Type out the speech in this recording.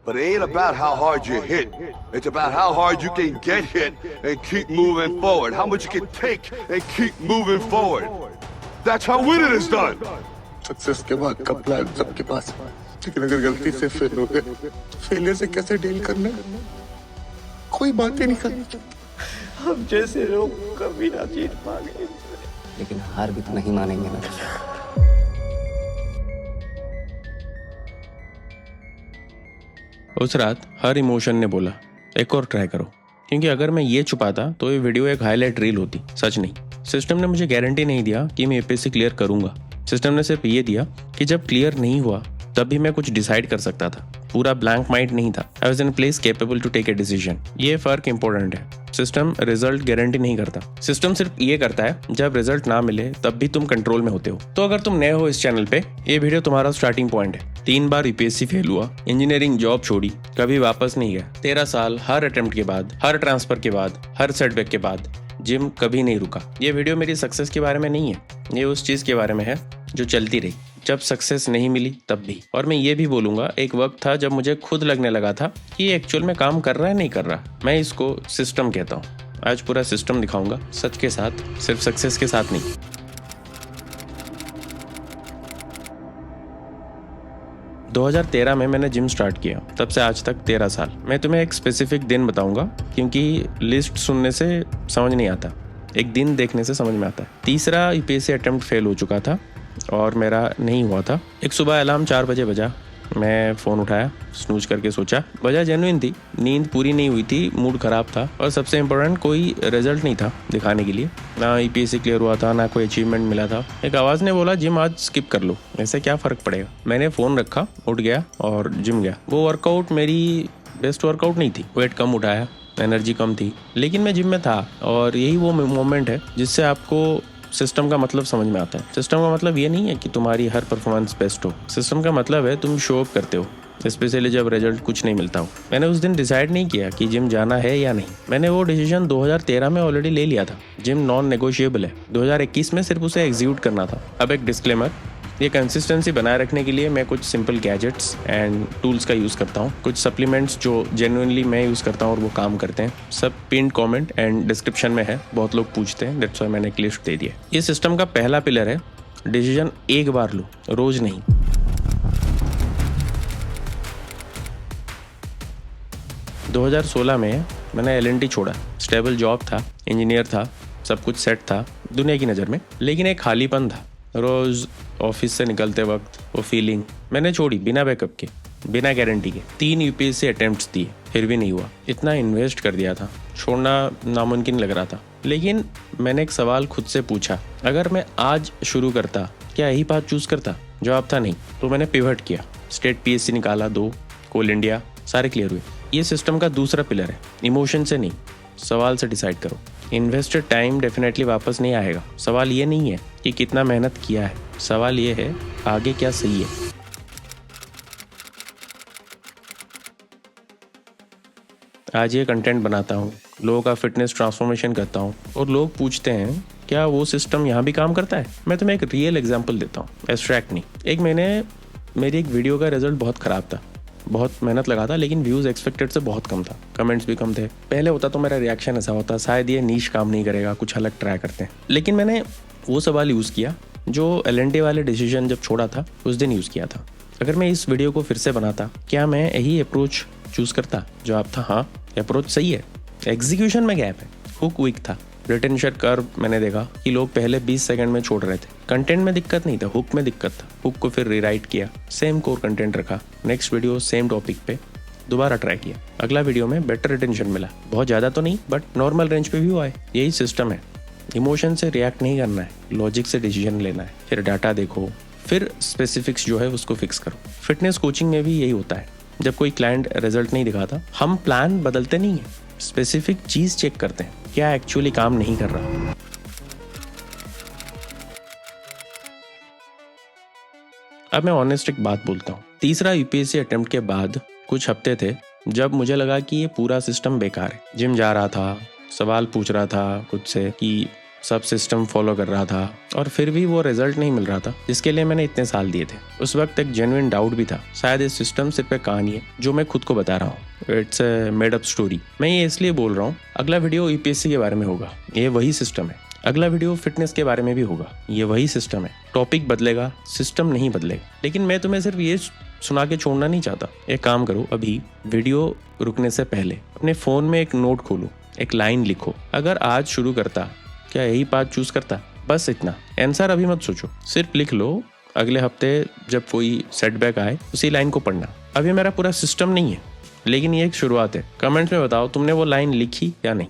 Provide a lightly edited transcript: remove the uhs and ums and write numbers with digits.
But it ain't about how hard you hit. It's about how hard you can get hit and keep moving forward. How much you can take and keep moving forward. That's how winning is done. Success के बाद का plan सबके पास है, लेकिन अगर गलती से fail हो गए तो फेलियर से कैसे डील करना है? कोई बात ही नहीं करनी। हम जैसे लोग कभी ना जीत पाएंगे, लेकिन हार भी तो नहीं मानेंगे ना। उस रात हर इमोशन ने बोला एक और ट्राई करो, क्योंकि अगर मैं ये छुपाता तो ये वीडियो एक हाईलाइट रील होती, सच नहीं। सिस्टम ने मुझे गारंटी नहीं दिया कि मैं यूपीएससी क्लियर करूंगा। सिस्टम ने सिर्फ ये दिया कि जब क्लियर नहीं हुआ तब भी मैं कुछ डिसाइड कर सकता था। पूरा ब्लैंक माइंड नहीं था। I was in place capable to take a decision. ये फर्क इंपॉर्टेंट है। सिस्टम रिजल्ट गारंटी नहीं करता। सिस्टम सिर्फ ये करता है जब रिजल्ट ना मिले तब भी तुम कंट्रोल में होते हो। तो अगर तुम नए हो इस चैनल पे, ये वीडियो तुम्हारा स्टार्टिंग पॉइंट है। 3 बार यूपीएससी फेल हुआ, इंजीनियरिंग जॉब छोड़ी, कभी वापस नहीं गया। 13 साल हर अटेम्प्ट के बाद, हर ट्रांसफर के बाद, हर सेटबैक के बाद जिम कभी नहीं रुका। ये वीडियो मेरी सक्सेस के बारे में नहीं है, ये उस चीज के बारे में है जो चलती रही जब सक्सेस नहीं मिली तब भी। और मैं ये भी बोलूंगा, एक वक्त था जब मुझे खुद लगने लगा था कि ये एक्चुअल में काम कर रहा है नहीं कर रहा। मैं इसको सिस्टम कहता हूँ। आज पूरा सिस्टम दिखाऊंगा, सच के साथ, सिर्फ सक्सेस के साथ नहीं। – 2013 में मैंने जिम स्टार्ट किया, तब से आज तक 13 साल। मैं तुम्हें एक स्पेसिफिक दिन बताऊंगा, क्योंकि लिस्ट सुनने से समझ नहीं आता, एक दिन देखने से समझ में आता है। तीसरा यूपीएससी अटेम्प्ट फेल हो चुका था और मेरा नहीं हुआ था। एक सुबह अलार्म 4 बजे बजा, मैं फ़ोन उठाया, स्नूज करके सोचा। वजह जेन्युइन थी, नींद पूरी नहीं हुई थी, मूड ख़राब था और सबसे इम्पोर्टेंट कोई रिजल्ट नहीं था दिखाने के लिए। ना यूपीएससी क्लियर हुआ था, ना कोई अचीवमेंट मिला था। एक आवाज़ ने बोला जिम आज स्किप कर लो, ऐसे क्या फ़र्क पड़ेगा। मैंने फ़ोन रखा, उठ गया और जिम गया। वो वर्कआउट मेरी बेस्ट वर्कआउट नहीं थी। वेट कम उठाया, एनर्जी कम थी, लेकिन मैं जिम में था। और यही वो मोमेंट है जिससे आपको सिस्टम का मतलब समझ में आता है। सिस्टम का मतलब ये नहीं है कि तुम्हारी हर परफॉर्मेंस बेस्ट हो। सिस्टम का मतलब है तुम शो अप करते हो, स्पेशली जब रिजल्ट कुछ नहीं मिलता हो। मैंने उस दिन डिसाइड नहीं किया कि जिम जाना है या नहीं। मैंने वो डिसीजन 2013 में ऑलरेडी ले लिया था। जिम नॉन नेगोशिएबल है। 2021 में सिर्फ उसे एग्जीक्यूट करना था। अब एक डिस्क्लेमर, ये कंसिस्टेंसी बनाए रखने के लिए मैं कुछ सिंपल गैजेट्स एंड टूल्स का यूज़ करता हूँ, कुछ सप्लीमेंट्स जो जेन्युइनली मैं यूज़ करता हूँ और वो काम करते हैं। सब पिन कमेंट एंड डिस्क्रिप्शन में है। बहुत लोग पूछते हैं, दैट्स व्हाई मैंने एक लिस्ट दे दिया। ये सिस्टम का पहला पिलर है, डिसीजन एक बार लो, रोज नहीं। – 2016 में मैंने LNT छोड़ा। स्टेबल जॉब था, इंजीनियर था, सब कुछ सेट था दुनिया की नज़र में, लेकिन एक खालीपन था। रोज़ ऑफिस से निकलते वक्त वो फीलिंग मैंने छोड़ी, बिना बैकअप के, बिना गारंटी के। 3 यूपीएससी अटेम्प्ट्स दिए, फिर भी नहीं हुआ। इतना इन्वेस्ट कर दिया था, छोड़ना नामुमकिन लग रहा था। लेकिन मैंने एक सवाल खुद से पूछा, अगर मैं आज शुरू करता क्या यही पाथ चूज़ करता? जवाब था नहीं। तो मैंने पिवट किया, स्टेट पीएससी निकाला, 2 कोल इंडिया, सारे क्लियर हुए। ये सिस्टम का दूसरा पिलर है, इमोशन से नहीं, सवाल से डिसाइड करो। इन्वेस्टेड टाइम डेफिनेटली वापस नहीं आएगा। सवाल ये नहीं है कि कितना मेहनत किया है, सवाल ये है आगे क्या सही है। आज ये कंटेंट बनाता हूँ, लोगों का फिटनेस ट्रांसफॉर्मेशन करता हूँ और लोग पूछते हैं क्या वो सिस्टम यहाँ भी काम करता है। मैं तुम्हें एक रियल एग्जांपल देता हूँ, एब्स्ट्रैक्ट नहीं। एक महीने मेरी एक वीडियो का रिजल्ट बहुत ख़राब था, बहुत मेहनत लगा था, लेकिन व्यूज़ एक्सपेक्टेड से बहुत कम था, कमेंट्स भी कम थे। पहले होता तो मेरा रिएक्शन ऐसा होता, शायद ये नीश काम नहीं करेगा, कुछ अलग ट्राई करते हैं। लेकिन मैंने वो सवाल यूज़ किया जो LNT वाले डिसीजन जब छोड़ा था उस दिन यूज़ किया था। अगर मैं इस वीडियो को फिर से बनाता, क्या मैं यही अप्रोच चूज़ करता? जवाब था हाँ, अप्रोच सही है, एग्जीक्यूशन में गैप है, हुक वीक था। रिटेंशन कर्व मैंने देखा कि लोग पहले 20 सेकंड में छोड़ रहे थे। कंटेंट में दिक्कत नहीं था, हुक में दिक्कत था। हुक को फिर रीराइट किया, सेम कोर कंटेंट रखा, नेक्स्ट वीडियो सेम टॉपिक पे दोबारा ट्राई किया। अगला वीडियो में बेटर रिटेंशन मिला, बहुत ज़्यादा तो नहीं बट नॉर्मल रेंज पे व्यू आए। यही सिस्टम है, इमोशन से रिएक्ट नहीं करना है, लॉजिक से डिसीजन लेना है। फिर डाटा देखो, फिर स्पेसिफिक्स जो है उसको फिक्स करो। फिटनेस कोचिंग में भी यही होता है। जब कोई क्लाइंट रिजल्ट नहीं दिखाता, हम प्लान बदलते नहीं है, स्पेसिफिक चीज़ चेक करते हैं, क्या एक्चुअली काम नहीं कर रहा। अब मैं ऑनेस्ट एक बात बोलता हूँ। तीसरा यूपीएससी अटेम्प्ट के बाद कुछ हफ्ते थे जब मुझे लगा कि ये पूरा सिस्टम बेकार है। जिम जा रहा था, सवाल पूछ रहा था खुद से कि सब सिस्टम फॉलो कर रहा था और फिर भी वो रिजल्ट नहीं मिल रहा था जिसके लिए मैंने इतने साल दिए थे। उस वक्त एक जेन्युइन डाउट भी था, शायद इस सिस्टम सिर्फ एक कहानी है जो मैं खुद को बता रहा हूँ। It's a made up story. मैं ये इसलिए बोल रहा हूँ, अगला वीडियो यूपीएससी के बारे में होगा, ये वही सिस्टम है। अगला वीडियो फिटनेस के बारे में भी होगा, ये वही सिस्टम है। टॉपिक बदलेगा, सिस्टम नहीं बदलेगा। लेकिन मैं तुम्हें सिर्फ ये सुना के छोड़ना नहीं चाहता। एक काम करो, अभी वीडियो रुकने से पहले अपने फ़ोन में एक नोट खोलो, एक लाइन लिखो। अगर आज शुरू करता, क्या यही पाथ चूज करता? बस इतना। आंसर अभी मत सोचो, सिर्फ लिख लो। अगले हफ्ते जब कोई सेटबैक आए उसी लाइन को पढ़ना। अभी मेरा पूरा सिस्टम नहीं है, लेकिन ये एक शुरुआत है। कमेंट्स में बताओ तुमने वो लाइन लिखी या नहीं।